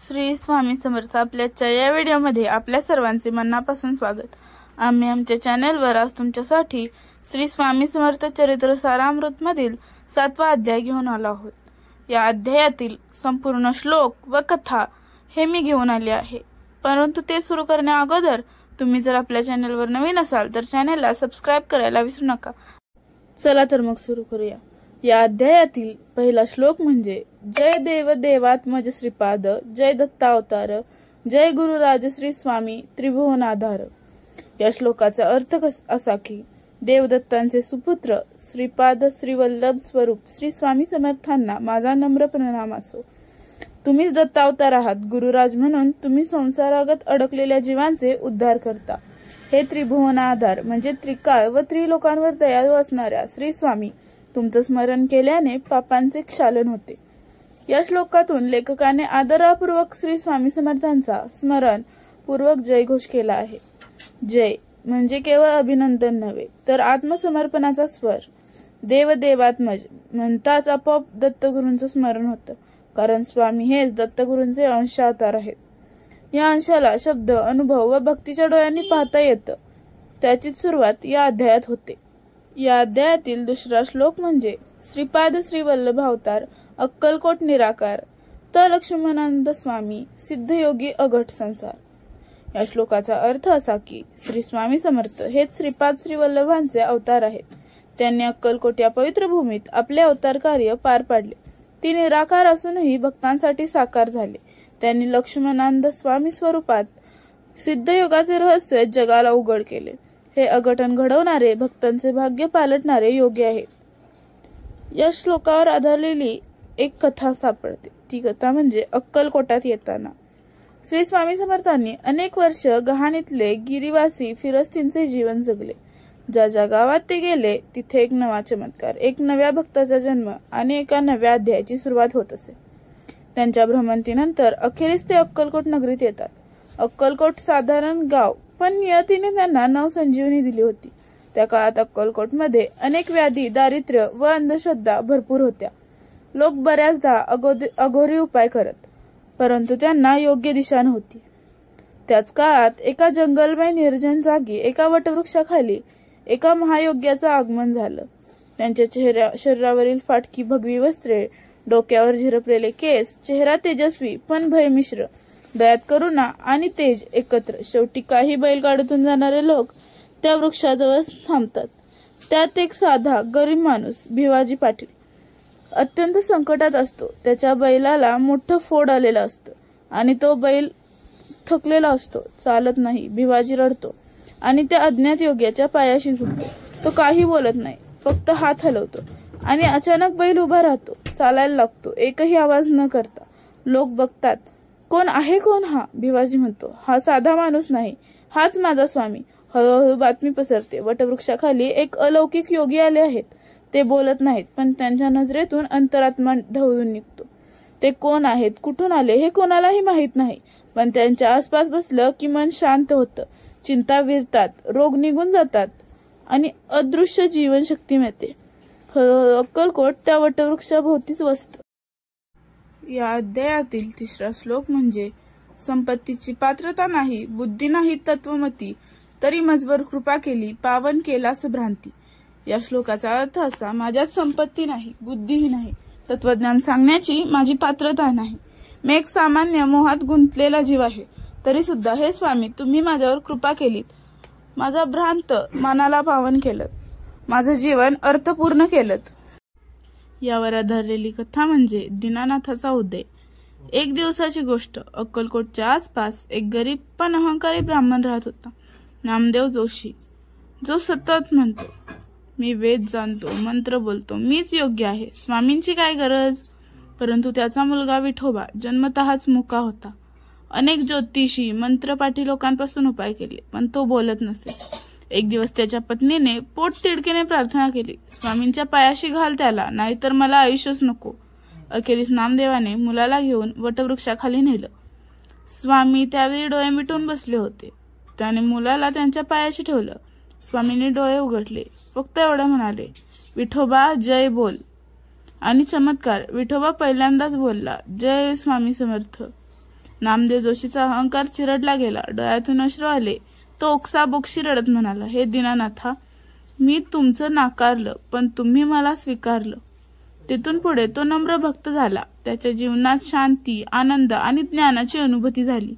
श्री स्वामी समर्थ. आपल्याच्या या व्हिडिओमध्ये आपल्या सर्वांचे मनापासून स्वागत. आम्ही आमच्या चॅनलवर आज तुमच्यासाठी श्री स्वामी समर्थ चरित्र सारामृत मधील 7वा अध्याय घेऊन आलो आहोत. या अध्यायातील संपूर्ण श्लोक व कथा हे मी घेऊन आले आहे. परंतु ते सुरू करण्या अगोदर तुम्ही जर आपल्या चॅनलवर नवीन असाल तर चॅनलला सबस्क्राइब करायला विसरू नका. चला तर मग सुरू करूया. या अध्यायातील पहिला श्लोक म्हणजे जय देव देवात्मज श्रीपाद, जय दत्तावतार, जय गुरुराज श्री स्वामी त्रिभुवनाधार. या श्लोकाचा अर्थ असा की देवदत्तांचे सुपुत्र श्रीपाद श्रीवल्लभ स्वरूप श्री स्वामी समर्थांना माझा नम्र प्रणाम असो. तुम्हीच दत्तावतार आहात. गुरुराज म्हणून तुम्ही संसारागत अडकलेल्या जीवांचे उद्धार करता. हे त्रिभुवनाधार म्हणजे त्रिकाळ व त्रिलोकांवर दयाळू असणाऱ्या श्री स्वामी तुमचं स्मरण केल्याने पापांचे क्षालन होते. या श्लोकातून लेखकाने आदरपूर्वक श्री स्वामी समर्थांचा स्मरण पूर्वक जयघोष केला आहे. जय म्हणजे केवळ अभिनंदन नव्हे तर आत्मसमर्पणाचा स्वर. देव देवात्मज म्हणताच आपोआप दत्तगुरूंचं स्मरण होतं, कारण स्वामी हेच दत्तगुरूंचे अंशावतार आहेत. या अंशाला शब्द, अनुभव व भक्तीच्या डोळ्यांनी पाहता येतं. त्याचीच सुरुवात या अध्यायात होते. या अध्यायातील दुसरा श्लोक म्हणजे श्रीपाद श्रीवल्लभ अवतार, अक्कलकोट निराकार, त लक्ष्मणानंद स्वामी, सिद्धयोगी अघट संसार. या श्लोकाचा अर्थ असा की श्री स्वामी समर्थ हेच श्रीपाद श्रीवल्लभांचे अवतार आहेत. त्यांनी अक्कलकोट या पवित्र भूमीत आपले अवतार कार्य पार पाडले. ती निराकार असूनही भक्तांसाठी साकार झाले. त्यांनी लक्ष्मणानंद स्वामी स्वरूपात सिद्धयोगाचे रहस्य जगाला उघड केले. हे अघटन घडवणारे भक्तांचे भाग्य पालटणारे योगी आहेत. या श्लोकावर आधारलेली एक कथा सापडते. ती कथा म्हणजे अक्कलकोटात येताना श्री स्वामी समर्थांनी अनेक वर्ष गहाणीतले गिरीवासी फिरस्तींचे जीवन जगले. ज्या ज्या गावात ते गेले तिथे एक नवा चमत्कार, एक नव्या भक्ताचा जन्म आणि एका नव्या अध्यायाची सुरुवात होत असे. त्यांच्या भ्रमंतीनंतर अखेरीस ते अक्कलकोट नगरीत येतात. अक्कलकोट साधारण गाव, पण नियतीने त्यांना नवसंजीवनी दिली होती. त्या काळात अक्कलकोटमध्ये अनेक व्याधी, दारिद्र्य व अंधश्रद्धा भरपूर होत्या. लोक बऱ्याचदा अघोरी उपाय करत, परंतु त्यांना योग्य दिशा नव्हती. त्याच काळात एका जंगलमय निर्जन जागी एका वटवृक्षाखाली एका महायोग्याचं आगमन झालं. त्यांच्या शरीरावरील फाटकी भगवी वस्त्रे, डोक्यावर झिरपलेले केस, चेहरा तेजस्वी पण भयमिश्र, दयात करुणा आणि तेज एकत्र. शेवटी काही बैलगाडीतून जाणारे लोक त्या वृक्षाजवळ थांबतात. त्यात एक साधा गरीब माणूस, भिवाजी पाटील, अत्यंत संकटात असतो. त्याच्या बैलाला मोठं फोड आलेलं असतं आणि तो बैल थकलेला असतो, चालत नाही. भिवाजी रडतो आणि त्या अज्ञात योग्याच्या पायाशी झुकतो. तो काही बोलत नाही, फक्त हात हलवतो आणि अचानक बैल उभा राहतो, चालायला लागतो, एकही आवाज न करता. लोक बघतात, कोण आहे, कोण हा? भिवाजी म्हणतो, हा साधा माणूस नाही, हाच माझा स्वामी. हळूहळू बातमी पसरते. वटवृक्षाखाली एक अलौकिक योगी आले आहेत. ते बोलत नाहीत, पण त्यांच्या नजरेतून अंतरात्मा ढवळून निघतो. ते कोण आहेत, कुठून आले हे कोणालाही माहीत नाही, पण त्यांच्या आसपास बसलं की मन शांत होतं, चिंता विरतात, रोग निघून जातात आणि अदृश्य जीवनशक्ती मिळते. अक्कलकोट त्या वटवृक्षाभोवतीच वसतं. या अध्यायातील तिसरा श्लोक म्हणजे संपत्तीची पात्रता नाही, बुद्धी नाही तत्वमती, तरी मजवर कृपा केली, पावन केलास भ्रांती. या श्लोकाचा अर्थ असा, माझ्यात संपत्ती नाही, बुद्धीही नाही, तत्वज्ञान सांगण्याची माझी पात्रता नाही. मी एक सामान्य मोहात गुंतलेला जीव आहे. तरी सुद्धा हे स्वामी तुम्ही माझ्यावर कृपा केलीत, माझा भ्रांत मनाला पावन केलं, माझं जीवन अर्थपूर्ण केलं. यावर आधारलेली कथा म्हणजे दीनानाथाचा उदय. एक दिवसाची गोष्ट. अक्कलकोटच्या आसपास एक गरीब पण अहंकारी ब्राह्मण राहत होता, नामदेव जोशी, जो सतत म्हणतो, मी वेद जाणतो, मंत्र बोलतो, मीच योग्य आहे, स्वामींची काय गरज. परंतु त्याचा मुलगा विठोबा जन्मतःच मुका होता. अनेक ज्योतिषी, मंत्रपाठी लोकांपासून उपाय केले, पण तो बोलत नसे. एक दिवस त्याच्या पत्नीने पोट तिडकीने प्रार्थना केली, स्वामींच्या पायाशी घाल त्याला, नाहीतर मला आयुष्यच नको. अखेरीस नामदेवाने मुलाला घेऊन वटवृक्षाखाली नेलं. स्वामी त्यावेळी डोळे मिटून बसले होते. त्याने मुलाला त्यांच्या पायाशी ठेवलं. स्वामींनी डोळे उघडले, फक्त एवढं म्हणाले, विठोबा जय बोल. आणि चमत्कार, विठोबा पहिल्यांदाच बोलला, जय स्वामी समर्थ. नामदेव जोशीचा अहंकार चिरडला गेला, डोळ्यातून अश्रू आले. तो ओक्साबोक्शी रडत म्हणाला, हे दीनानाथा, मी तुमचं नाकारलं, पण तुम्ही मला स्वीकारलं. तिथून पुढे तो नम्र भक्त झाला. त्याच्या जीवनात शांती, आनंद आणि ज्ञानाची अनुभूती झाली.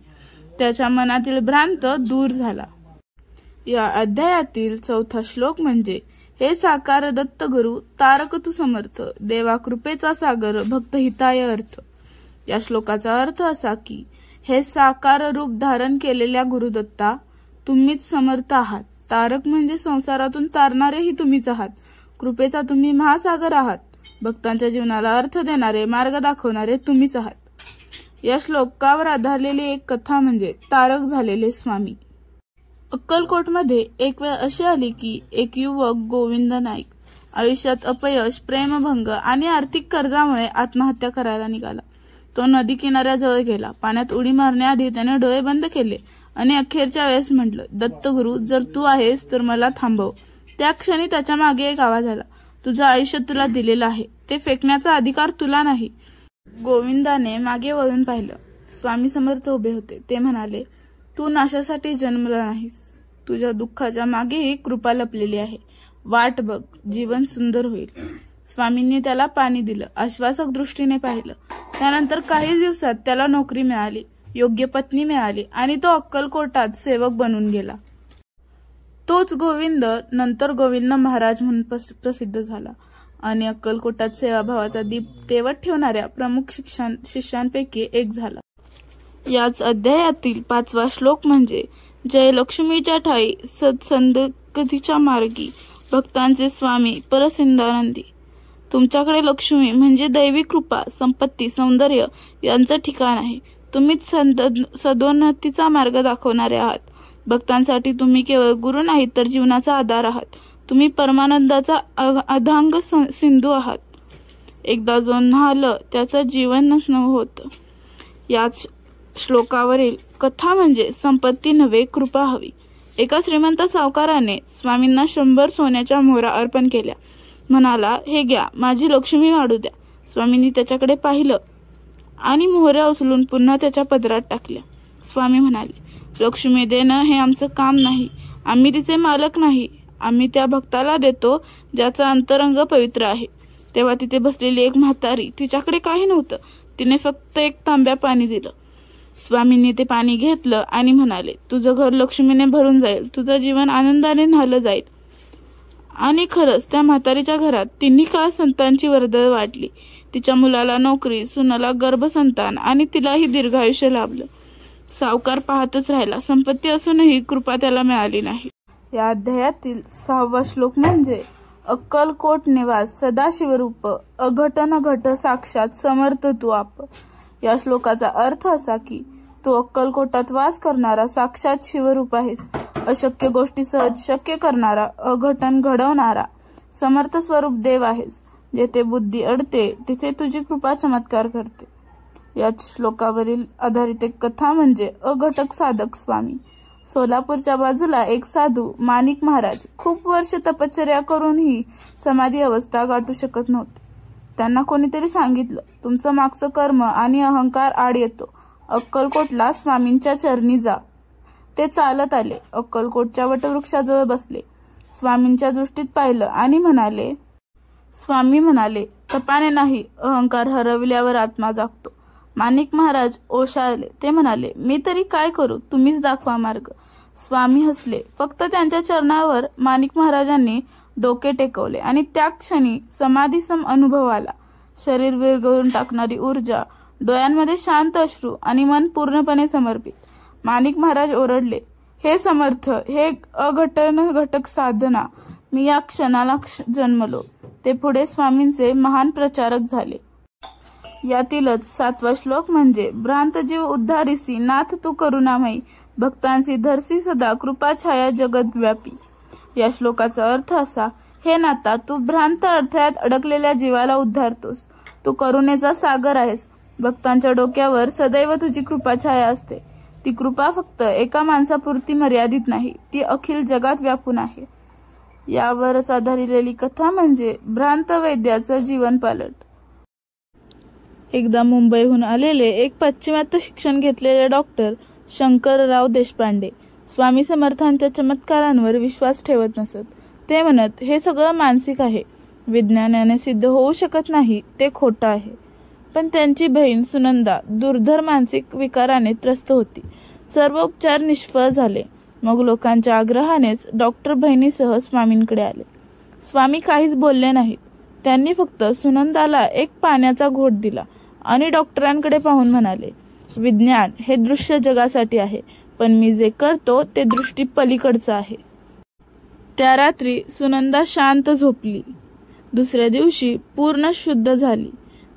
त्याच्या मनातील भ्रांत दूर झाला. या अध्यायातील 4था श्लोक म्हणजे, हे साकार दत्तगुरु तारक तू समर्थ, देवा कृपेचा सागर भक्त हिताय अर्थ. या श्लोकाचा अर्थ असा की, हे साकार रूप धारण केलेल्या गुरुदत्ता, तुम्हीच समर्थ आहात. तारक म्हणजे संसारातून तारणारेही तुम्हीच आहात. कृपेचा तुम्ही महासागर आहात. भक्तांच्या जीवनाला अर्थ देणारे, मार्ग दाखवणारे तुम्हीच आहात. या श्लोकावर आधारलेली एक कथा म्हणजे तारक झालेले स्वामी. अक्कलकोटमध्ये एक वेळ अशी आली की एक युवक गोविंद नाईक आयुष्यात अपयश, प्रेमभंग आणि आर्थिक कर्जामुळे आत्महत्या करायला निघाला. तो नदी किनाऱ्याजवळ गेला. पाण्यात उडी मारण्याआधी त्याने डोळे बंद केले आणि अखेरच्या वेळेस म्हटलं, दत्तगुरु, जर तू आहेस तर मला थांबव. त्या क्षणी त्याच्या मागे एक आवाज आला, तुझं आयुष्य तुला दिलेलं आहे, ते फेकण्याचा अधिकार तुला नाही. गोविंदाने मागे वळून पाहिलं. स्वामी समर्थ उभे होते. ते म्हणाले, तू नाशासाठी जन्मला नाहीस. तुझ्या दुःखाच्या मागेही कृपा लपलेली आहे. वाट बघ, जीवन सुंदर होईल. स्वामींनी त्याला पाणी दिलं, आश्वासक दृष्टीने पाहिलं. त्यानंतर काही दिवसात त्याला नोकरी मिळाली, योग्य पत्नी मिळाली आणि तो अक्कलकोटात सेवक बनून गेला. तोच गोविंद नंतर गोविंद महाराज म्हणून प्रसिद्ध झाला आणि अक्कलकोटात सेवाभावाचा दीप तेवत ठेवणाऱ्या प्रमुख शिष्यांपैकी एक झाला. याच अध्यायातील 5वा श्लोक म्हणजे, जय लक्ष्मीच्या ठाई सत्संगतीच्या मार्गी भक्तांचे स्वामी परसिंधानंदी. तुमच्याकडे लक्ष्मी म्हणजे दैवी कृपा, संपत्ती, सौंदर्य यांचं ठिकाण आहे. तुम्हीच सदोन्नतीचा मार्ग दाखवणारे आहात. भक्तांसाठी तुम्ही केवळ गुरु नाहीत तर जीवनाचा आधार आहात. तुम्ही परमानंदाचा अधांग सिंधू आहात. एकदा जो न्हालं त्याचं जीवन नसणं होतं. याच श्लोकावरील कथा म्हणजे, संपत्ती नव्हे कृपा हवी. एका श्रीमंत सावकाराने स्वामींना 100 सोन्याच्या मोहरा अर्पण केल्या. म्हणाला, हे घ्या, माझी लक्ष्मी वाढू द्या. स्वामींनी त्याच्याकडे पाहिलं आणि मोहऱ्या उचलून पुन्हा त्याच्या पदरात टाकल्या. स्वामी म्हणाले, लक्ष्मी देणं हे आमचं काम नाही. आम्ही तिचे मालक नाही. आम्ही त्या भक्ताला देतो ज्याचा अंतरंग पवित्र आहे. तेव्हा तिथे बसलेली एक म्हातारी, तिच्याकडे काही नव्हतं. तिने फक्त एक तांब्या पाणी दिलं. स्वामींनी ते पाणी घेतलं आणि म्हणाले, तुझं घर लक्ष्मीने भरून जाईल. तुझं जीवन आनंदाने न्हालं जाईल. आणि खरंच त्या म्हातारीच्या घरात 3 काळ संतांची वर्दळ वाढली. तिच्या मुलाला नोकरी, सुनाला गर्भसंतान आणि तिलाही दीर्घायुष्य लाभलं. सावकार पाहतच राहिला. संपत्ती असूनही कृपा त्याला मिळाली नाही. या अध्यायातील 6वा श्लोक म्हणजे, अक्कलकोट निवास सदाशिवरूप अघटन घट साक्षात समर्थ तू आप. या श्लोकाचा अर्थ असा की, तू अक्कलकोटात वास करणारा साक्षात शिवरूप आहेस. अशक्य गोष्टी सहज शक्य करणारा, अघटन घडवणारा समर्थ स्वरूप देव आहेस. जेथे बुद्धी अडते तिथे तुझी कृपा चमत्कार करते. या श्लोकावरील आधारित एक कथा म्हणजे, अघटक साधक स्वामी. सोलापूरच्या बाजूला एक साधू माणिक महाराज खूप वर्ष तपश्चर्या करूनही समाधी अवस्था गाठू शकत नव्हते. त्यांना कोणीतरी सांगितलं, तुमचं मागचं कर्म आणि अहंकार आड येतो. अक्कलकोटला स्वामींच्या चरणी जा. ते चालत आले. अक्कलकोटच्या वटवृक्षाजवळ बसले. स्वामींच्या दृष्टीत पाहिलं आणि म्हणाले, स्वामी म्हणाले, तपाने नाही, अहंकार हरवल्यावर आत्मा जागतो. माणिक महाराज ओशाळले. ते म्हणाले, मी तरी काय करू, तुम्हीच दाखवा मार्ग. स्वामी हसले. फक्त त्यांच्या चरणावर माणिक महाराजांनी डोके टेकवले आणि त्या क्षणी समाधीसम अनुभव आला. शरीर विरघळून टाकणारी ऊर्जा, डोळ्यांमध्ये शांत अश्रू आणि मन पूर्णपणे समर्पित. माणिक महाराज ओरडले, हे समर्थ, हे अघटन घटक साधना, मी या क्षणाला जन्मलो. ते पुढे स्वामींचे महान प्रचारक झाले. यातीलच 7वा श्लोक म्हणजे, भ्रांत जीव उद्धारिसी नाथ तू करुणामयी, भक्तांसी धरसी सदा कृपा छाया जगद्व्यापी. या श्लोकाचा अर्थ असा, हे नाथा, तू भ्रांत अडथळ्यात अडकलेल्या जीवाला उद्धारतोस. तू करुणेचा सागर आहेस. भक्तांच्या डोक्यावर सदैव तुझी कृपा छाया असते. ती कृपा फक्त एका माणसापुरती मर्यादित नाही, ती अखिल जगात व्यापून आहे. यावरच आधारलेली कथा म्हणजे, भ्रांत वैद्याचं जीवन पालट. एकदा मुंबईहून आलेले एक पाश्चिमात्य शिक्षण घेतलेले डॉक्टर शंकरराव देशपांडे स्वामी समर्थांच्या चमत्कारांवर विश्वास ठेवत नसत. ते म्हणत, हे सगळं मानसिक आहे, विज्ञानाने सिद्ध होऊ शकत नाही, ते खोटं आहे. पण त्यांची बहीण सुनंदा दुर्धर मानसिक विकाराने त्रस्त होती. सर्व उपचार निष्फळ झाले. मग लोकांच्या आग्रहानेच डॉक्टर बहिणीसह स्वामींकडे आले. स्वामी काहीच बोलले नाहीत. त्यांनी फक्त सुनंदाला एक पाण्याचा घोट दिला आणि डॉक्टरांकडे पाहून म्हणाले, विज्ञान हे दृश्य जगासाठी आहे, पण मी जे करतो ते दृष्टी पलीकडचं आहे. त्या रात्री सुनंदा शांत झोपली. दुसऱ्या दिवशी पूर्ण शुद्ध झाली.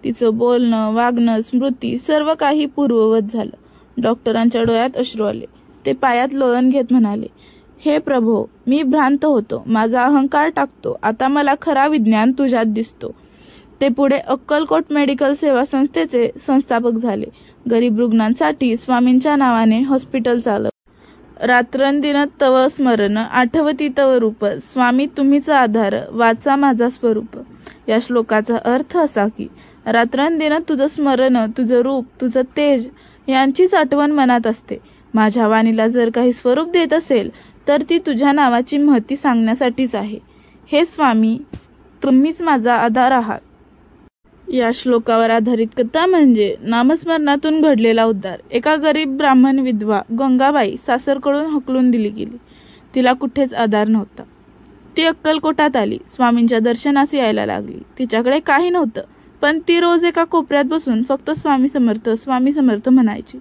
तिचं बोलणं, वागणं, स्मृती सर्व काही पूर्ववत झालं. डॉक्टरांच्या डोळ्यात अश्रू आले. ते पायात लोळण घेत म्हणाले, हे प्रभो, मी भ्रांत होतो, माझा अहंकार टाकतो, आता मला खरा विज्ञान तुझ्यात दिसतो. ते पुढे अक्कलकोट मेडिकल सेवा संस्थेचे संस्थापक झाले. गरीब रुग्णांसाठी स्वामींच्या नावाने हॉस्पिटल चालव. रात्रंदिन तव स्मरण, आठवती तव रूप, स्वामी तुम्हीच आधार, वाचा माझा स्वरूप. या श्लोकाचा अर्थ असा की रात्रंदिन तुझं स्मरण, तुझं रूप, तुझं तेज यांचीच आठवण मनात असते. माझ्या वाणीला जर काही स्वरूप देत असेल तर ती तुझ्या नावाची महती सांगण्यासाठीच आहे. हे स्वामी, तुम्हीच माझा आधार आहात. या श्लोकावर आधारित कथा म्हणजे नामस्मरणातून घडलेला उद्धार. एका गरीब ब्राह्मण विधवा गंगाबाई सासरकडून हकलून दिली गेली. तिला कुठेच आधार नव्हता. ती अक्कलकोटात आली. स्वामींच्या दर्शनास यायला लागली. तिच्याकडे काही नव्हतं, पण ती रोज एका कोपऱ्यात बसून फक्त स्वामी समर्थ, स्वामी समर्थ म्हणायची.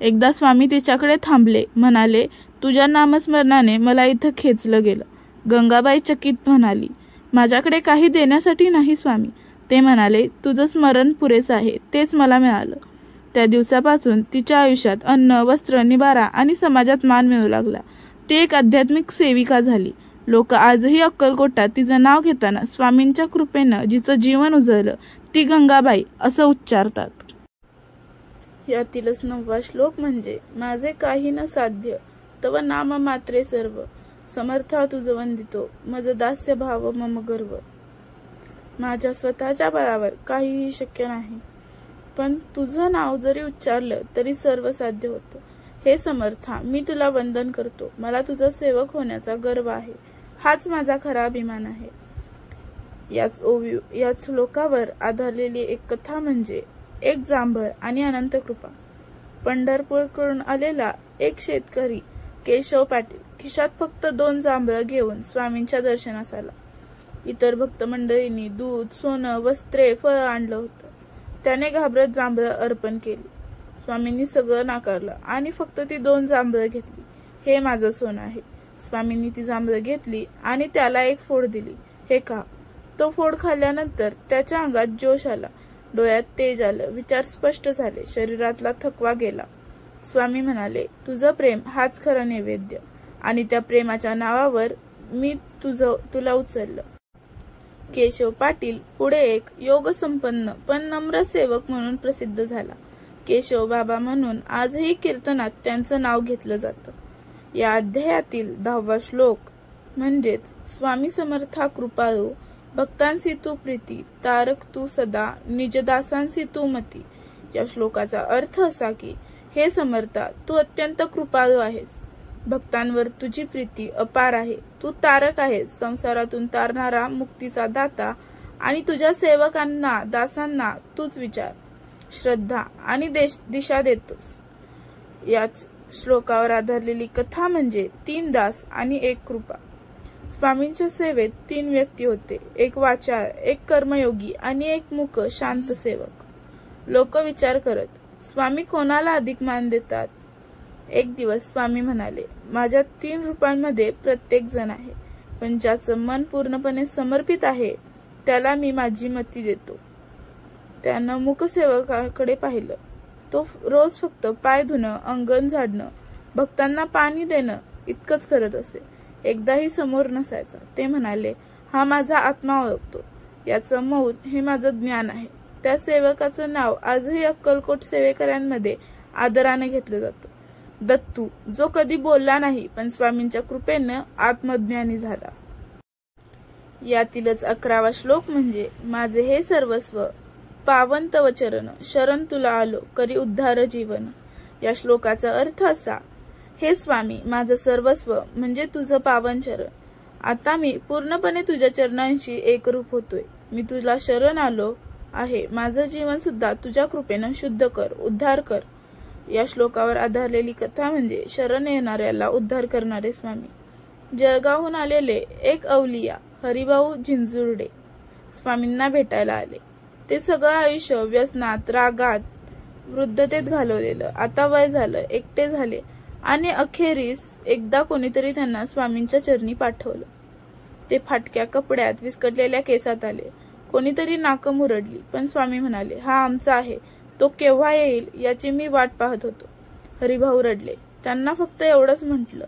एकदा स्वामी तिच्याकडे थांबले. म्हणाले, तुझ्या नामस्मरणाने मला इथं खेचलं गेलं. गंगाबाई चकित म्हणाली, माझ्याकडे काही देण्यासाठी नाही स्वामी. ते म्हणाले, तुझं स्मरण पुरेसं आहे, तेच मला मिळालं. त्या दिवसापासून तिच्या आयुष्यात अन्न, वस्त्र, निवारा आणि समाजात मान मिळू लागला. ती एक आध्यात्मिक सेविका झाली. लोक आजही अक्कलकोटात तिचं नाव घेताना स्वामींच्या कृपेनं जिचं जीवन उजळलं ती गंगाबाई असं उच्चारतात. यातीलच 9वा श्लोक म्हणजे माझे काही न साध्य तव नाम मात्रे सर्व, समर्था तुझ वंदितो मज दास्य भाव मम गर्व. माझ्या स्वतःच्या बळावर काहीही शक्य नाही, पण तुझं नाव जरी उच्चारलं तरी सर्व साध्य होतं. हे समर्था, मी तुला वंदन करतो. मला तुझा सेवक होण्याचा गर्व आहे. हाच माझा खरा अभिमान आहे. याच श्लोकावर आधारलेली एक कथा म्हणजे एक जांभळ आणि अनंत कृपा. पंढरपूरकडून आलेला एक शेतकरी केशव पाटील खिशात फक्त 2 जांभळं घेऊन स्वामींच्या दर्शनास आला. इतर भक्त मंडळींनी दूध, सोनं, वस्त्रे, फळ आणलं होतं. त्याने घाबरत जांभळं अर्पण केली. स्वामींनी सगळं नाकारलं आणि फक्त ती 2 जांभळं घेतली. हे माझं सोनं आहे. स्वामींनी ती जांभळं घेतली आणि त्याला एक फोड दिली. हे खा. तो फोड खाल्ल्यानंतर त्याच्या अंगात जोश आला, डोळ्यात तेज आलं, विचार स्पष्ट झाले, शरीरातला थकवा गेला. स्वामी म्हणाले, तुझं प्रेम हाच खरा नैवेद्य आणि त्या प्रेमाच्या नावावर मी तुला उचललं. केशव पाटील पुढे एक योग संपन्न पण नम्र सेवक म्हणून प्रसिद्ध झाला. केशव बाबा म्हणून आजही कीर्तनात त्यांचं नाव घेतलं जातं. या अध्यायातील 10वा श्लोक म्हणजेच स्वामी समर्था कृपाळू, भक्तांसी तू प्रीती, तारक तू सदा, निजदासांसी तू मती. या श्लोकाचा अर्थ असा की हे समर्था, तू अत्यंत कृपाळू आहेस. भक्तांवर तुझी प्रीती अपार आहे. तू तारक आहेस, संसारातून तारणारा मुक्तीचा दाता आणि तुझ्या सेवकांना, दासांना तूच विचार, श्रद्धा आणि दिशा देतोस. याच श्लोकावर आधारलेली कथा म्हणजे 3 दास आणि 1 कृपा. स्वामींच्या सेवेत 3 व्यक्ती होते. एक वाचाळ, एक कर्मयोगी आणि एक मूक शांत सेवक. लोक विचार करत, स्वामी कोणाला अधिक मान देतात? एक दिवस स्वामी म्हणाले, माझ्या 3 रूपांमध्ये प्रत्येक जण आहे, पण ज्याचं मन पूर्णपणे समर्पित आहे त्याला मी माझी मती देतो. त्यानं मूक सेवकाकडे पाहिलं. तो रोज फक्त पाय धुणं, अंगण झाडणं, भक्तांना पाणी देणं इतकंच करत असे. एकदाही समोर नसायचा. ते म्हणाले, हा माझा आत्मा ओळखतो. याचं मौन हे माझं ज्ञान आहे. त्या सेवकाचं नाव आजही अक्कलकोट सेवेकऱ्यांमध्ये आदराने घेतलं जातं, दत्तू, जो कधी बोलला नाही पण स्वामींच्या कृपेनं आत्मज्ञानी झाला. यातीलच 11वा श्लोक म्हणजे माझे हे सर्वस्व पावन तव चरण, शरण तुला आलो करी उद्धार जीवन। या श्लोकाचा अर्थ असा, हे स्वामी, माझं सर्वस्व म्हणजे तुझं पावन चरण। आता मी पूर्णपणे तुझ्या चरणांशी एकरूप होतोय। मी तुला शरण आलो आहे। माझं जीवन सुद्धा तुझ्या कृपेनं शुद्ध कर, उद्धार कर। या श्लोकावर आधारलेली कथा म्हणजे शरण येणाऱ्याला उद्धार करणारे स्वामी। जळगावहून आलेले एक अवलिया हरिभाऊ झिंजुर्डे स्वामींना भेटायला आले। ते सगळं आयुष्य व्यसनात, रागात, वृद्धतेत घालवलेलं, आता वय झालं, एकटे झाले आणि अखेरीस एकदा कोणीतरी त्यांना स्वामींच्या चरणी पाठवलं। ते फाटक्या कपड्यात, विस्कटलेल्या केसात आले। कोणीतरी नाक मुरडली, पण स्वामी म्हणाले, हा आमचा आहे, तो केव्हा येईल याची मी वाट पाहत होतो। हरिभाऊ रडले। त्यांना फक्त एवढंच म्हटलं,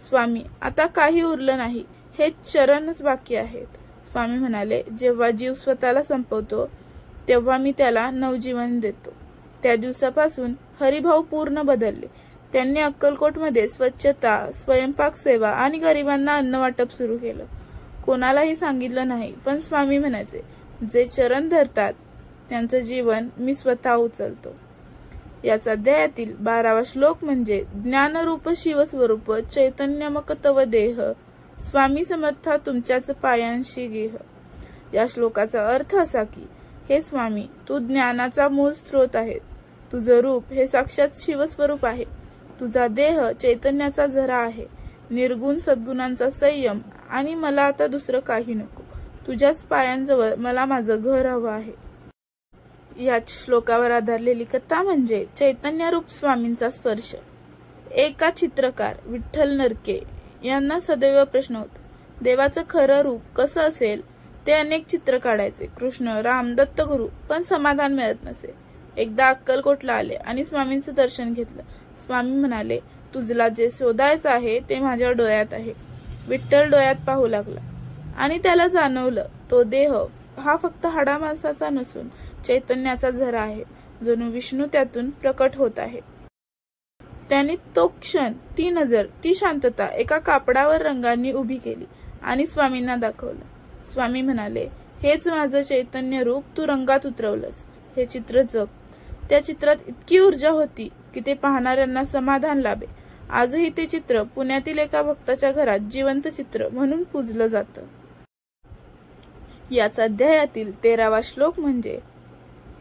स्वामी, आता काही उरलं नाही, हे चरणच बाकी आहेत। स्वामी म्हणाले, जेव्हा जीव स्वतःला संपवतो तेव्हा मी त्याला नवजीवन देतो। त्या दिवसापासून हरिभाऊ पूर्ण बदलले। त्यांनी अक्कलकोटमध्ये स्वच्छता, स्वयंपाक सेवा आणि गरिबांना अन्न वाटप सुरू केलं। कोणालाही सांगितलं नाही, पण स्वामी म्हणायचे, जे चरण धरतात त्यांचं जीवन मी स्वतः उचलतो। याच अध्यायातील 12वा श्लोक म्हणजे ज्ञानरूप शिवस्वरूप चैतन्यमक तव देह, स्वामी समर्था तुमच्याच पायांशी गेह। या श्लोकाचा अर्थ असा की, हे स्वामी, तू ज्ञानाचा मूळ स्रोत आहे। तुझं रूप हे साक्षात शिवस्वरूप आहे। तुझा देह चैतन्याचा झरा आहे, निर्गुण सद्गुणांचा संयम, आणि मला आता दुसरं काही नको। तुझ्याच पायांजवळ मला माझं घर हवं आहे। याच श्लोकावर आधारलेली कथा म्हणजे चैतन्यरूप स्वामींचा स्पर्श। एका चित्रकार विठ्ठल नरके यांना सदैव प्रश्न होता, देवाचं खरं रूप कसं असेल? ते अनेक चित्र काढायचे, कृष्ण, राम, दत्तगुरु, पण समाधान मिळत नसे। एकदा अक्कलकोटला आले आणि स्वामींचं दर्शन घेतलं। स्वामी म्हणाले, तुझला जे शोधायचं आहे ते माझ्या डोळ्यात आहे। विठ्ठल डोळ्यात पाहू लागला आणि त्याला जाणवलं, तो देह हा फक्त हाडा मांसाचा नसून चैतन्याचा झरा आहे, जणू विष्णू त्यातून प्रकट होत आहे। त्याने तो क्षण, ती नजर, ती शांतता एका कापडावर रंगांनी उभी केली आणि स्वामींना दाखवलं। स्वामी म्हणाले, हेच माझं चैतन्य रूप तू रंगात उतरवलंस, हे चित्र जप। त्या चित्रात इतकी ऊर्जा होती की ते पाहणाऱ्यांना समाधान लाभे। आजही ते चित्र पुण्यातील एका भक्ताच्या घरात जिवंत चित्र म्हणून पूजलं जातं। याच अध्यायातील 13वा श्लोक म्हणजे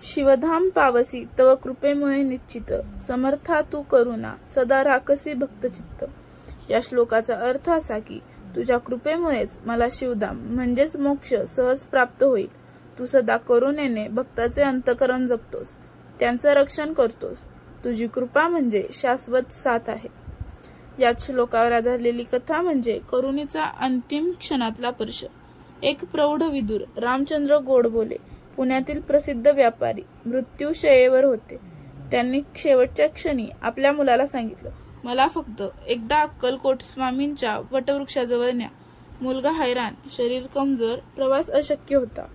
शिवधाम पावसी तव कृपेमुळे निश्चित, समर्था तू करुणा सदा राखसी भक्तचित्त। या श्लोकाचा अर्थ असा की, तुझ्या कृपेमुळेच मला शिवधाम म्हणजेच मोक्ष सहज प्राप्त होईल। तू सदा करुणेने भक्ताचे अंतःकरण जपतोस, त्यांचं रक्षण करतोस। तुझी कृपा म्हणजे शाश्वत साथ आहे। याच श्लोकावर आधारलेली कथा म्हणजे करुणेचा अंतिम क्षणातला स्पर्श। एक प्रौढ विदुर रामचंद्र गोडबोले पुण्यातील प्रसिद्ध व्यापारी मृत्यूशय्येवर होते। त्यांनी शेवटच्या क्षणी आपल्या मुलाला सांगितलं, मला फक्त एकदा अक्कलकोट स्वामींच्या वटवृक्षाजवळ न्या। मुलगा हैराण, शरीर कमजोर, प्रवास अशक्य होता।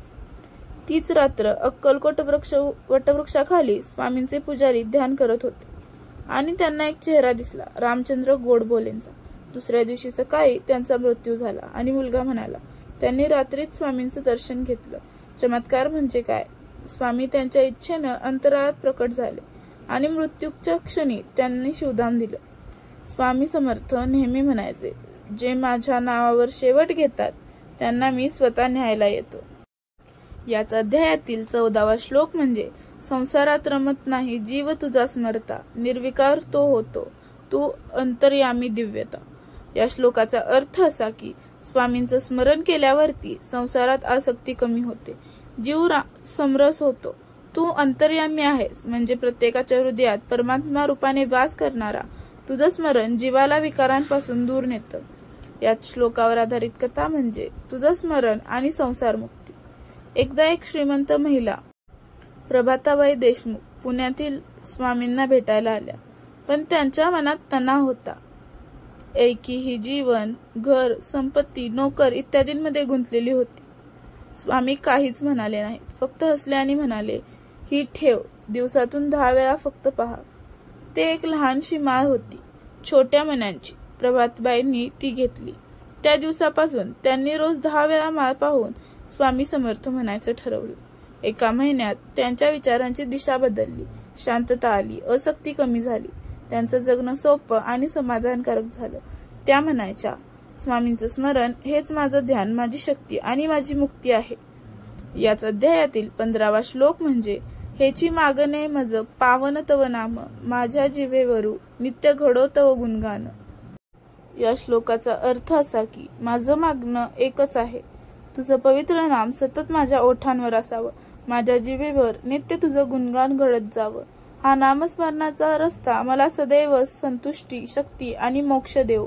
तीच रात्र अक्कलकोट वटवृक्षाखाली स्वामींचे पुजारी ध्यान करत होते आणि त्यांना एक चेहरा दिसला, रामचंद्र गोडबोलेंचा। दुसऱ्या दिवशी सकाळी त्यांचा मृत्यू झाला आणि मुलगा म्हणाला, त्यांनी रात्रीच स्वामींचं दर्शन घेतलं। चमत्कार म्हणजे काय? स्वामी त्यांच्या इच्छेनं अंतराळात प्रकट झाले आणि मृत्यूच्या क्षणी त्यांनी शिवधाम दिलं। स्वामी समर्थ नेहमी म्हणायचे, जे माझ्या नावावर शेवट घेतात त्यांना मी स्वतः न्यायला येतो। याच अध्यायातील 14वा श्लोक म्हणजे संसारात रमत नाही जीव तुझा स्मरता, निर्विकार तो होतो तू अंतर्यामी दिव्यता। या श्लोकाचा अर्थ असा की, स्वामींचं स्मरण केल्यावरती संसारात आसक्ती कमी होते, जीव समरस होतो। तू अंतर्यामी आहेस म्हणजे प्रत्येकाच्या हृदयात परमात्मा रूपाने वास करणारा तुझं स्मरण जीवाला विकारांपासून दूर नेतं। याच श्लोकावर आधारित कथा म्हणजे तुझं स्मरण आणि संसार मुक्ती। एकदा एक श्रीमंत महिला प्रभाताबाई देशमुख पुण्यातील स्वामींना भेटायला आल्या, पण त्यांच्या मनात तणाव होता। ऐकी ही जीवन, घर, संपत्ती, नोकर इत्यादींमध्ये गुंतलेली होती। स्वामी काहीच म्हणाले नाहीत, फक्त हसले आणि म्हणाले, ही ठेव, दिवसातून 10 वेळा फक्त पहा। ते एक लहानशी माळ होती, छोट्या मण्यांची। प्रभातबाईंनी ती घेतली। त्या दिवसापासून त्यांनी रोज 10 वेळा माळ पाहून स्वामी समर्थ म्हणायचं ठरवलं। एका महिन्यात त्यांच्या विचारांची दिशा बदलली, शांतता आली, आसक्ती कमी झाली, त्यांचं जगणं सोपं आणि समाधानकारक झालं. त्या म्हणायच्या, स्वामींचं स्मरण हेच माझं ध्यान, माझी शक्ती आणि माझी मुक्ती आहे. याच अध्यायातील 15वा श्लोक म्हणजे हेची मागणे मज पावन तव नाम, माझ्या जिवेवरू नित्य घडो तव गुणगान. या श्लोकाचा अर्थ असा की माझं मागणं एकच आहे, तुझं पवित्र नाम सतत माझ्या ओठांवर असावं, माझ्या जिभेवर नित्य तुझं गुणगान घडत जावं. हा नामस्मरणाचा रस्ता मला सदैव संतुष्टी, शक्ती आणि मोक्ष देव.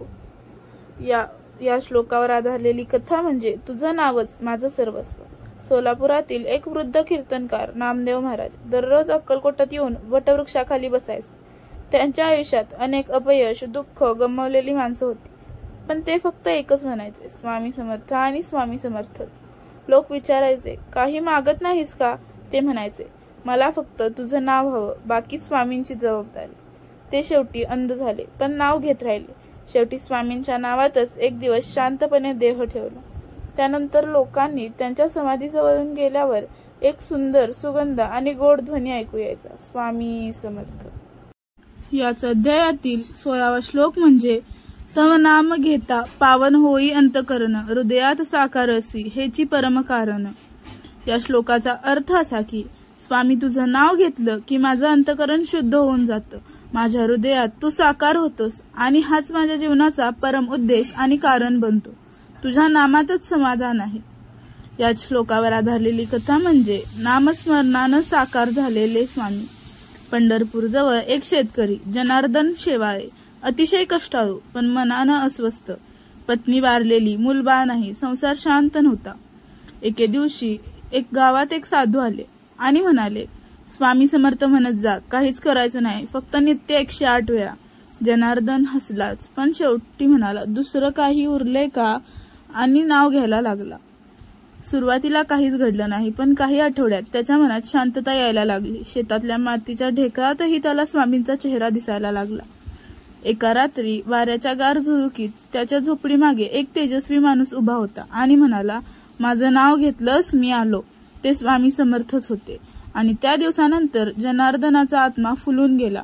या श्लोकावर आधारलेली कथा म्हणजे तुझं नावच माझं सर्वस्व. सोलापुरातील एक वृद्ध कीर्तनकार नामदेव महाराज दररोज अक्कलकोटात येऊन वटवृक्षाखाली बसायचे. त्यांच्या आयुष्यात अनेक अपयश, दुःख, गमावलेली माणसं होती, पण ते फक्त एकच म्हणायचे, स्वामी समर्थ आणि स्वामी समर्थच. लोक विचारायचे, काही मागत नाहीस का? ते म्हणायचे, मला फक्त तुझं नाव हवं, बाकी स्वामींची जबाबदारी. ते शेवटी अंध झाले, पण नाव घेत राहिले. शेवटी स्वामींच्या नावातच एक दिवस शांतपणे देह ठेवला. त्यानंतर लोकांनी त्यांच्या समाधीजवळून गेल्यावर एक सुंदर, सुगंध आणि गोड ध्वनी ऐकू यायचा, स्वामी समर्थ. याच अध्यायातील 16वा श्लोक म्हणजे तव नाम घेता पावन होई अंतकरण, हृदयात साकारसी हेची परम कारण. या श्लोकाचा अर्थ असा की स्वामी तुझं नाव घेतलं की माझं अंतकरण शुद्ध होऊन जातं, माझ्या हृदयात तू साकार होतोस आणि हाच माझ्या जीवनाचा परम उद्देश आणि कारण बनतो. तुझ्या नामातच समाधान आहे. याच श्लोकावर आधारलेली कथा म्हणजे नामस्मरणानं साकार झालेले स्वामी. पंढरपूर जवळ एक शेतकरी जनार्दन शेवाळे, अतिशय कष्टाळू पण मनानं अस्वस्थ, पत्नी वारलेली, मूलबाळ नाही, संसार शांत नव्हता. एके दिवशी गावात एक साधू आले आणि म्हणाले, स्वामी समर्थ म्हणत जा, काहीच करायचं नाही, फक्त नित्य 108 वेळा. जनार्दन हसलाच, पण शेवटी म्हणाला, दुसरं काही उरले का? आणि नाव घ्यायला लागला. सुरुवातीला काहीच घडलं नाही, पण काही आठवड्यात त्याच्या मनात शांतता यायला लागली. शेतातल्या मातीच्या ढेकळातही त्याला स्वामींचा चेहरा दिसायला लागला. एका रात्री वाऱ्याच्या गार झुळुकीत त्याच्या झोपडीमागे एक तेजस्वी माणूस उभा होता आणि म्हणाला, माझं नाव घेतलंस, मी आलो. ते स्वामी समर्थच होते. आणि त्या दिवसानंतर जनार्दनाचा आत्मा फुलून गेला.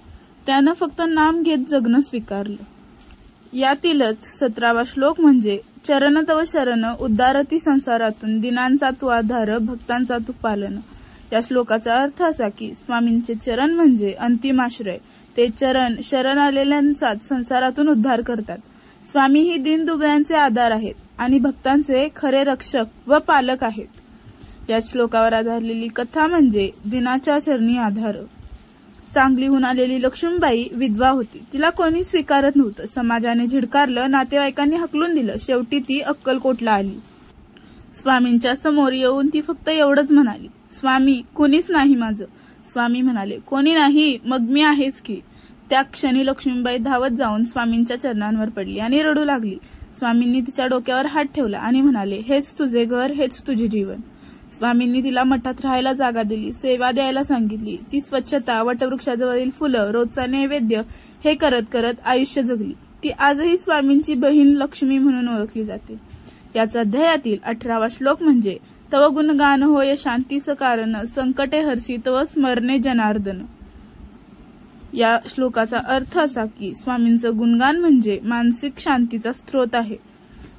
त्यानं फक्त नाम घेत जगणं स्वीकारलं. यातीलच 17वा श्लोक म्हणजे चरण तव शरण उद्धारती संसारातून, दिनांचा तू आधार, भक्तांचा तू पालन. या श्लोकाचा अर्थ असा की स्वामींचे चरण म्हणजे अंतिम आश्रय. ते चरण शरण आलेल्यांचाच संसारातून उद्धार करतात. स्वामी ही दीनदुबळ्यांचे आधार आहेत आणि भक्तांचे खरे रक्षक व पालक आहेत. या श्लोकावर आधारलेली कथा म्हणजे दिनाच्या चरणी आधार. सांगलीहून आलेली लक्ष्मीबाई विधवा होती. तिला कोणी स्वीकारत नव्हतं. समाजाने झिडकारलं, नातेवाईकांनी हकलून दिलं. शेवटी ती अक्कलकोटला आली. स्वामींच्या समोर येऊन ती फक्त एवढंच म्हणाली, स्वामी कोणीच नाही माझं. स्वामी म्हणाले, कोणी नाही, मग मी आहेच की. त्या क्षणी लक्ष्मीबाई धावत जाऊन स्वामींच्या चरणांवर पडली आणि रडू लागली. स्वामींनी तिच्या डोक्यावर हात ठेवला आणि म्हणाले, हेच तुझे घर, हेच तुझे जीवन. स्वामींनी तिला मठात राहायला जागा दिली, सेवा द्यायला सांगितली. ती स्वच्छता, वटवृक्षाजवळील फुलं, रोजचा नैवेद्य हे करत करत आयुष्य जगली. ती आजही स्वामींची बहीण लक्ष्मी म्हणून ओळखली जाते. याच अध्यायातील 18वा श्लोक म्हणजे तव गुणगान होय शांतीच कारण, संकटे हरसी तव स्मरणे जनार्दन. या श्लोकाचा अर्थ असा की स्वामींचं गुणगान म्हणजे मानसिक शांतीचा स्रोत आहे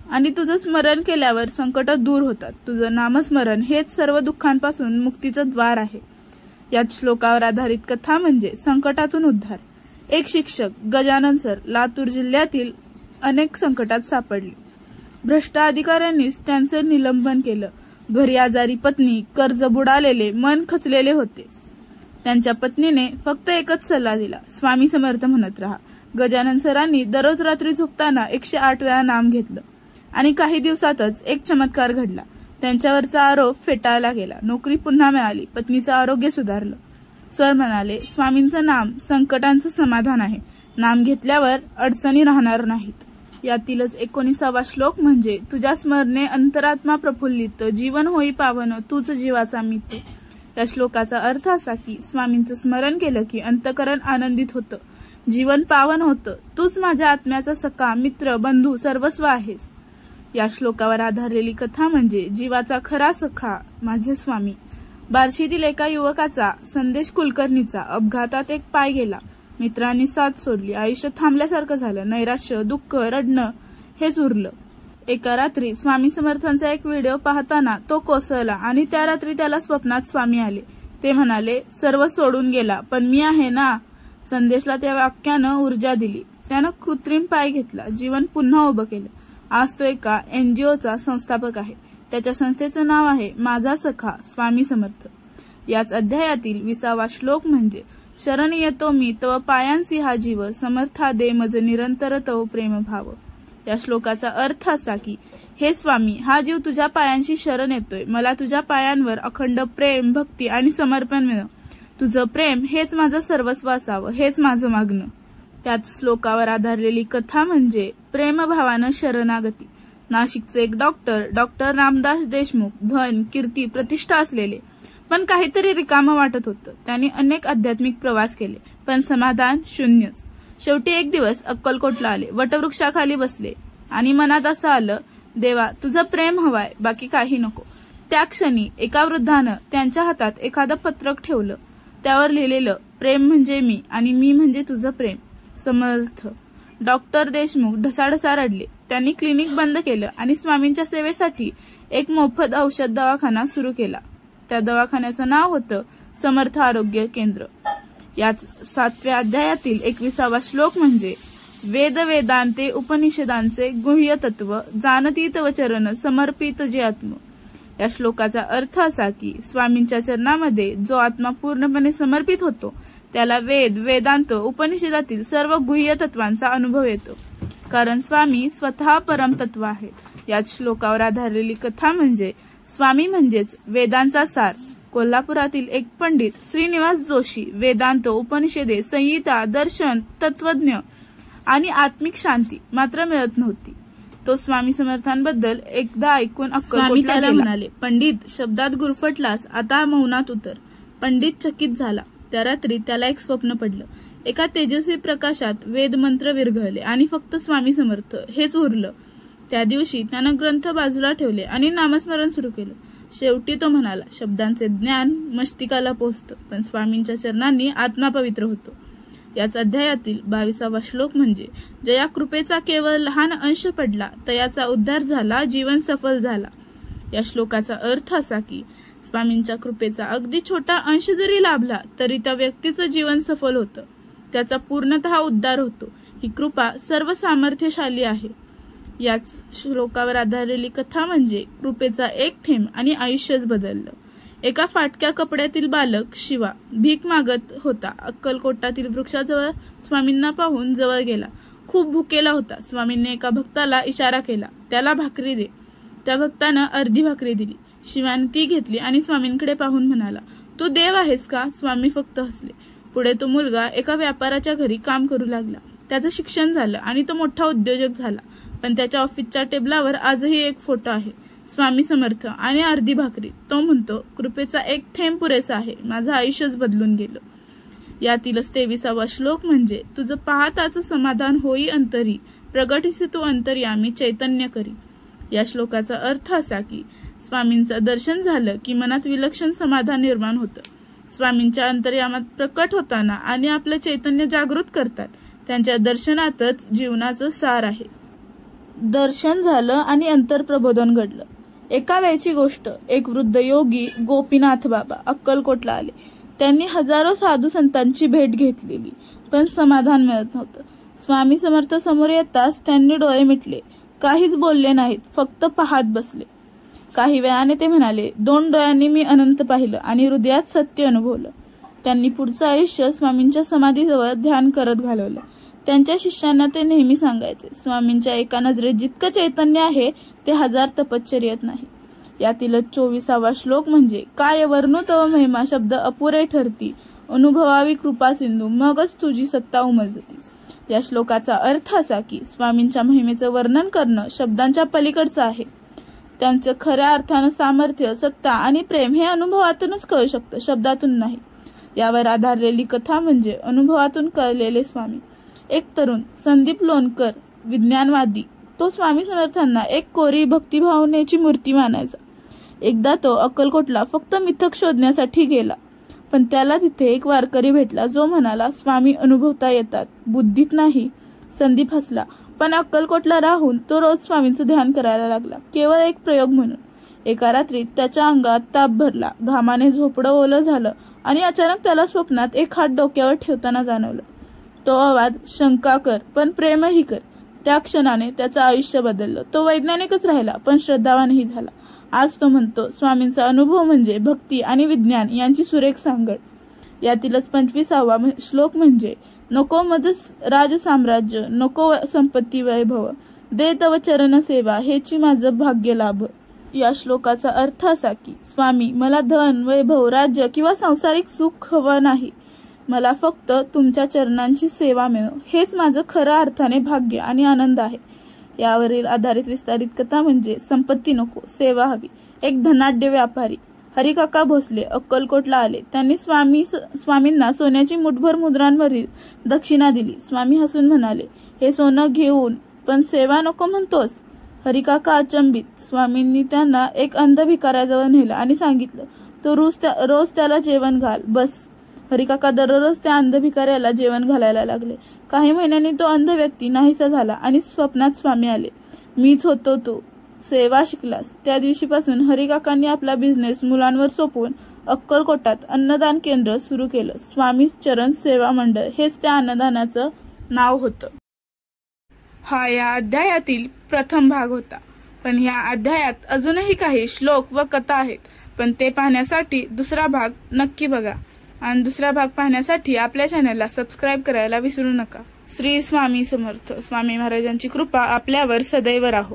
आणि तुझं स्मरण केल्यावर संकट दूर होतात. तुझं नामस्मरण हेच सर्व दुःखांपासून मुक्तीचं द्वार आहे. याच श्लोकावर आधारित कथा म्हणजे संकटातून उद्धार. एक शिक्षक गजानन सर लातूर जिल्ह्यातील अनेक संकटात सापडले. भ्रष्ट अधिकाऱ्यांनीच त्यांचं निलंबन केलं. घरी आजारी पत्नी, कर्ज बुडालेले, मन खचलेले होते. त्यांच्या पत्नीने फक्त एकच सल्ला दिला, स्वामी समर्थ म्हणत राहा. गजानन सरांनी दररोज रात्री झोपताना 108 वेळा नाम घेतलं आणि काही दिवसातच एक चमत्कार घडला. त्यांच्यावरचा आरोप फेटाळला गेला. नोकरी पुन्हा मिळाली. पत्नीचं आरोग्य सुधारलं. सर म्हणाले, स्वामींचं नाम संकटांचं समाधान आहे. नाम घेतल्यावर अडचणी राहणार नाहीत. यातीलच 19वा श्लोक म्हणजे तुझ्या स्मरणे अंतरात्मा प्रफुल्लित, जीवन होई पावन, तूच जीवाचा मित्र. या श्लोकाचा अर्थ असा की स्वामींचं स्मरण केलं की अंतकरण आनंदित होतं, जीवन पावन होतं. तूच माझ्या आत्म्याचा सखा, मित्र, बंधू, सर्वस्व आहेस. या श्लोकावर आधारलेली कथा म्हणजे जीवाचा खरा सखा माझे स्वामी. बार्शीतील एका युवकाचा संदेश कुलकर्णीचा अपघातात एक पाय गेला. मित्रांनी साथ सोडली. आयुष्य थांबल्यासारखं झालं. नैराश्य, दुःख, रडणं हेच उरलं. एका रात्री स्वामी समर्थांचा एक व्हिडिओ पाहताना तो कोसळला आणि त्या रात्री त्याला स्वप्नात स्वामी आले. ते म्हणाले, सर्व सोडून गेला पण मी आहे ना. संदेशला त्या वाक्यानं ऊर्जा दिली. त्यानं कृत्रिम पाय घेतला, जीवन पुन्हा उभं केलं. आज तो एका NGOचा संस्थापक आहे. त्याच्या संस्थेचं नाव आहे माझा सखा स्वामी समर्थ. याच अध्यायातील 20वा श्लोक म्हणजे शरण येतो मी तव पायांसी हा जीव, समर्था दे मज निरंतर तव प्रेम भाव. या श्लोकाचा अर्थ असा की हे स्वामी, हा जीव तुझ्या पायांशी शरण येतोय. मला तुझ्या पायांवर अखंड प्रेम, भक्ती आणि समर्पण मिळव. तुझं प्रेम हेच माझं सर्वस्व असावं, हेच माझं मागणं. त्याच श्लोकावर आधारलेली कथा म्हणजे प्रेमभावानं शरणागती. नाशिकचे एक डॉक्टर रामदास देशमुख, धन, कीर्ती, प्रतिष्ठा असलेले, पण काहीतरी रिकामं वाटत होतं. त्यांनी अनेक आध्यात्मिक प्रवास केले पण समाधान शून्यच. शेवटी एक दिवस अक्कलकोटला आले. वटवृक्षाखाली बसले आणि मनात असं आलं, देवा तुझं प्रेम हवाय, बाकी काही नको. त्या क्षणी एका वृद्धानं त्यांच्या हातात एखादं पत्रक ठेवलं. त्यावर लिहिलेलं, प्रेम म्हणजे मी आणि मी म्हणजे तुझं प्रेम समर्थ. डॉक्टर देशमुख ढसाढसा रडले. त्यांनी क्लिनिक बंद केलं आणि स्वामींच्या सेवेसाठी एक मोफत औषध दवाखाना सुरू केला. त्या दवाखान्याचं नाव होतं समर्थ आरोग्य केंद्र. याच 7व्या अध्यायातील 21वा श्लोक म्हणजे वेद वेदांते उपनिषदांचे गुह्य तत्व, जाणती तव चरण समर्पित जे आत्म. या श्लोकाचा अर्थ असा की स्वामींच्या चरणामध्ये जो आत्मा पूर्णपणे समर्पित होतो त्याला वेद, वेदांत, उपनिषदातील सर्व गुह्य तत्वांचा अनुभव येतो, कारण स्वामी स्वतः परमतत्व आहेत. याच श्लोकावर आधारलेली कथा म्हणजे स्वामी म्हणजेच वेदांचा सार. कोल्हापुरातील एक पंडित श्रीनिवास जोशी वेदांत, उपनिषदे, संहिता, दर्शन, तत्वज्ञ आणि आत्मिक शांती मात्र मिळत नव्हती. तो स्वामी समर्थांबद्दल एकदा ऐकून अक्कलकोटला गेला. म्हणाले, पंडित शब्दात गुरफटलास, आता मौनात उतर. पंडित चकित झाला. त्या रात्री त्याला एक स्वप्न पडलं. एका तेजस्वी प्रकाशात वेद मंत्र विरघळले आणि फक्त स्वामी समर्थ हेच उरलं. त्या दिवशी त्यानं ग्रंथ बाजूला ठेवले आणि नामस्मरण सुरू केलं. शेवटी तो म्हणाला, शब्दांचे ज्ञान मस्तिकाला पोचतं पण स्वामींच्या चरणांनी आत्मा पवित्र होतो. याच अध्यायातील 22वा श्लोक म्हणजे जया कृपेचा केवळ लहान अंश पडला, तयाचा उद्धार झाला, जीवन सफल झाला. या श्लोकाचा अर्थ असा की स्वामींच्या कृपेचा अगदी छोटा अंश जरी लाभला तरी त्या व्यक्तीचं जीवन सफल होतं, त्याचा पूर्णतः उद्धार होतो. ही कृपा सर्व सामर्थ्यशाली आहे. याच श्लोकावर आधारलेली कथा म्हणजे कृपेचा एक थेंब आणि आयुष्यच बदललं. एका फाटक्या कपड्यातील बालक शिवा भीक मागत होता. अक्कलकोटातील वृक्षाजवळ स्वामींना पाहून जवळ गेला. खूप भुकेला होता. स्वामींनी एका भक्ताला इशारा केला, त्याला भाकरी दे. त्या भक्तानं अर्धी भाकरी दिली. शिवाने ती घेतली आणि स्वामींकडे पाहून म्हणाला, तू देव आहेस का? स्वामी फक्त हसले. पुढे तो मुलगा एका व्यापाराच्या घरी काम करू लागला. त्याचं शिक्षण झालं आणि तो मोठा उद्योजक झाला. पण त्याच्या ऑफिसच्या टेबलावर आजही एक फोटो आहे, स्वामी समर्थ आणि अर्धी भाकरी. तो म्हणतो, कृपेचा एक थेंब पुरेसा आहे, माझं आयुष्यच बदलून गेलं. यातीलच 23वा श्लोक म्हणजे तुझं पाहताच समाधान होई अंतरी, प्रगटिसे तू अंतर्यामी चैतन्य करी. या श्लोकाचा अर्थ असा की स्वामींचं दर्शन झालं की मनात विलक्षण समाधान निर्माण होतं. स्वामींच्या अंतर्यामात प्रकट होताना आणि आपलं चैतन्य जागृत करतात. त्यांच्या दर्शनातच जीवनाचं सार आहे. दर्शन झालं आणि अंतरप्रबोधन घडलं. एका वेळची गोष्ट. एक वृद्ध योगी गोपीनाथ बाबा अक्कलकोटला आले. त्यांनी हजारो साधू संतांची भेट घेतलेली पण समाधान मिळत नव्हतं. स्वामी समर्थ समोर येताच त्यांनी डोळे मिटले. काहीच बोलले नाहीत, फक्त पाहत बसले. काही वेळाने ते म्हणाले, 2 डोळ्यांनी मी अनंत पाहिलं आणि हृदयात सत्य अनुभवलं. त्यांनी पुढचं आयुष्य स्वामींच्या समाधीजवळ ध्यान करत घालवलं. त्यांच्या शिष्यांना ते नेहमी सांगायचे, स्वामींच्या एका नजरेत जितकं चैतन्य आहे ते 1000 तपश्चर्येत नाही. यातीलच 24वा श्लोक म्हणजे काय वर्णू तव महिमा, शब्द अपुरे ठरती, अनुभवावी कृपा सिंधू, मगच तुझी सत्ता उमजती. या श्लोकाचा अर्थ असा की स्वामींच्या महिमेचं वर्णन करणं शब्दांच्या पलीकडचं आहे. त्यांचं खऱ्या अर्थानं सामर्थ्य, सत्ता आणि प्रेम हे अनुभवातूनच कळू शकतं, शब्दातून नाही. यावर आधारलेली कथा म्हणजे अनुभवातून कळलेले स्वामी. एक तरुण संदीप लोणकर विज्ञानवादी, तो स्वामी समर्थांना एक कोरी भक्तिभावनेची मूर्ती मानायचा. एकदा तो अक्कलकोटला फक्त मिथक शोधण्यासाठी गेला, पण त्याला तिथे एक वारकरी भेटला जो म्हणाला, स्वामी अनुभवता येतात, बुद्धीत नाही. संदीप हसला, पण अक्कलकोटला राहून तो रोज स्वामींचं ध्यान करायला लागला, केवळ एक प्रयोग म्हणून. एका रात्रीत त्याच्या अंगात ताप भरला, घामाने झोपडं ओलं झालं आणि अचानक त्याला स्वप्नात एक हात डोक्यावर ठेवताना जाणवलं. तो आवाज, शंका कर पण प्रेमही कर. त्या क्षणाने त्याचं आयुष्य बदललं. तो वैज्ञानिकच राहिला पण श्रद्धावानही झाला. आज तो म्हणतो, स्वामींचा अनुभव म्हणजे भक्ती आणि विज्ञान यांची सुरेख सांगड. यातीलच 25वा श्लोक म्हणजे, नको मद राज साम्राज्य, नको संपत्ती वैभव, दे तव चरण सेवा, हेची माझं भाग्य लाभ. या श्लोकाचा अर्थ असा की, स्वामी मला धन, वैभव, राज्य किंवा सांसारिक सुख हवं नाही. मला फक्त तुमच्या चरणांची सेवा मिळो, हेच माझं खऱ्या अर्थाने भाग्य आणि आनंद आहे. यावरील आधारित विस्तारित कथा म्हणजे, संपत्ती नको, सेवा हवी. एक धनाढ्य व्यापारी हरिकाका भोसले अक्कलकोटला आले. त्यांनी स्वामींना सोन्याची मुठभर मुद्रांवरील दक्षिणा दिली. स्वामी हसून म्हणाले, हे सोनं घेऊन पण सेवा नको म्हणतोस? हरिकाका अचंबित. स्वामींनी त्यांना एक अंध भिकाऱ्याजवळ नेलं आणि सांगितलं, तो रोज त्याला जेवण घाल. बस. हरिकाका दररोज त्या अंध भिकाऱ्याला जेवण घालायला लागले. काही महिन्यांनी तो अंध व्यक्ती नाहीसा झाला आणि स्वप्नात स्वामी आले. मीच होतो तो, सेवा शिकलास. त्या दिवशीपासून हरिकाकांनी आपला बिझनेस मुलांवर सोपवून अक्कलकोटात अन्नदान केंद्र सुरू केलं. स्वामी चरण सेवा मंडळ हेच त्या अन्नदानाचं नाव होतं. हा या अध्यायातील प्रथम भाग होता, पण या अध्यायात अजूनही काही श्लोक व कथा आहेत, पण ते पाहण्यासाठी दुसरा भाग नक्की बघा. आणि दुसरा भाग पाहण्यासाठी आपल्या चॅनलला सबस्क्राईब करायला विसरू नका. श्री स्वामी समर्थ. स्वामी महाराजांची कृपा आपल्यावर सदैव राहो.